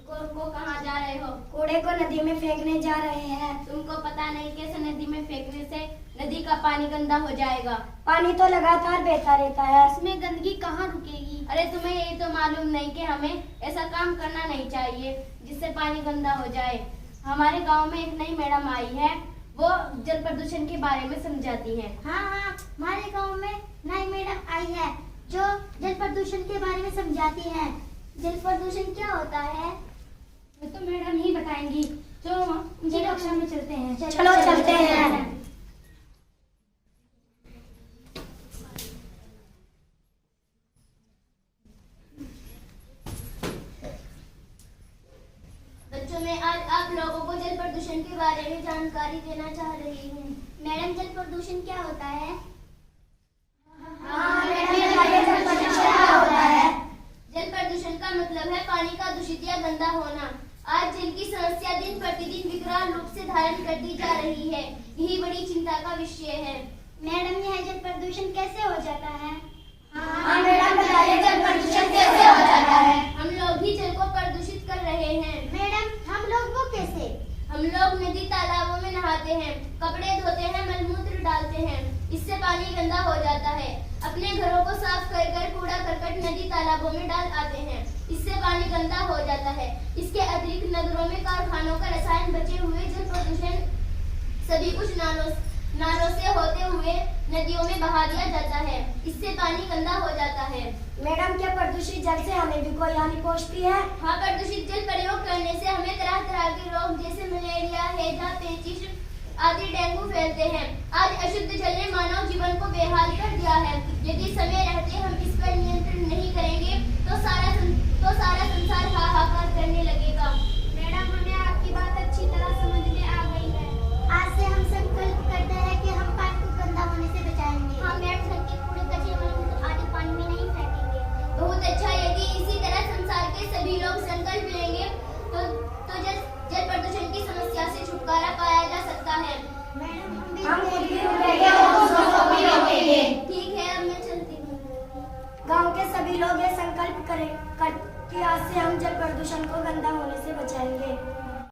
को कहाँ जा रहे हो? कूड़े को नदी में फेंकने जा रहे हैं। तुमको पता नहीं कैसे नदी में फेंकने से नदी का पानी गंदा हो जाएगा? पानी तो लगातार बहता रहता है, इसमें गंदगी कहाँ रुकेगी? अरे तुम्हें ये तो मालूम नहीं कि हमें ऐसा काम करना नहीं चाहिए जिससे पानी गंदा हो जाए। हमारे गांव में एक नई मैडम आई है, वो जल प्रदूषण के बारे में समझाती है। हाँ, हमारे गांव में नई मैडम आई है जो जल प्रदूषण के बारे में समझाती है। जल प्रदूषण क्या होता है? तो मैडम ही बताएंगी। तो उनकी कक्षा में चलते हैं। चलो चलते हैं। बच्चों, मैं आज आप लोगों को जल प्रदूषण के बारे में जानकारी देना चाह रही हूँ। मैडम, जल प्रदूषण क्या होता है? जल प्रदूषण का मतलब है पानी का दूषित या गंदा होना। आज जल की समस्या दिन प्रतिदिन विकराल रूप से धारण करती जा रही है। यही बड़ी चिंता का विषय है। मैडम, यह जल प्रदूषण कैसे हो जाता है? हाँ मैडम, बताइए जल प्रदूषण कैसे हो जाता है? हम लोग ही जल को प्रदूषित कर रहे हैं। मैडम, हम लोग वो कैसे? हम लोग नदी तालाबों में नहाते हैं, कपड़े धोते हैं, मलमूत्र डालते हैं, इससे पानी गंदा हो जाता है। अपने घरों को साफ कर कर कूड़ा करकट नदी तालाबों में डाल आते हैं, इससे पानी गंदा हो जाता है। इसके अतिरिक्त नगरों में कारखानों का रसायन बचे हुए जल प्रदूषण सभी कुछ नालों से होते हुए नदियों में बहा दिया जाता है, इससे पानी गंदा हो जाता है। मैडम, क्या प्रदूषित जल से हमें भी कोई हानि पहुंचती है? हाँ, प्रदूषित जल प्रयोग करने से हमें तरह तरह के रोग जैसे मलेरिया, हैजा, पेचिश आदि डेंगू फैलते हैं। आज अशुद्ध जल ने मानव जीवन को बेहाल कर दिया है। यदि समय रहते हम इस पर नियंत्रण नहीं करेंगे तो सारा संसार हाहाकार करने लगेगा। मैडम, हमें आपकी बात अच्छी तरह समझ में आ गई है। आज से हम संकल्प करते हैं कि हम पानी को गंदा होने से बचाएंगे। हम मैडम घर के कूड़े कचरे मलमूत्र आदि पानी में नहीं फेंकेंगे। बहुत अच्छा, यदि इसी तरह संसार के सभी लोग संकल्प लेंगे तो जल प्रदूषण की समस्या से छुटकारा पाया जा सकता है। मैडम, हम खुद भी रुकेंगे और दूसरों को भी रोकेंगे। ठीक है, अब मैं चलती हूँ। गांव के सभी लोग ये संकल्प करें कि आज से हम जल प्रदूषण को गंदा होने से बचाएंगे।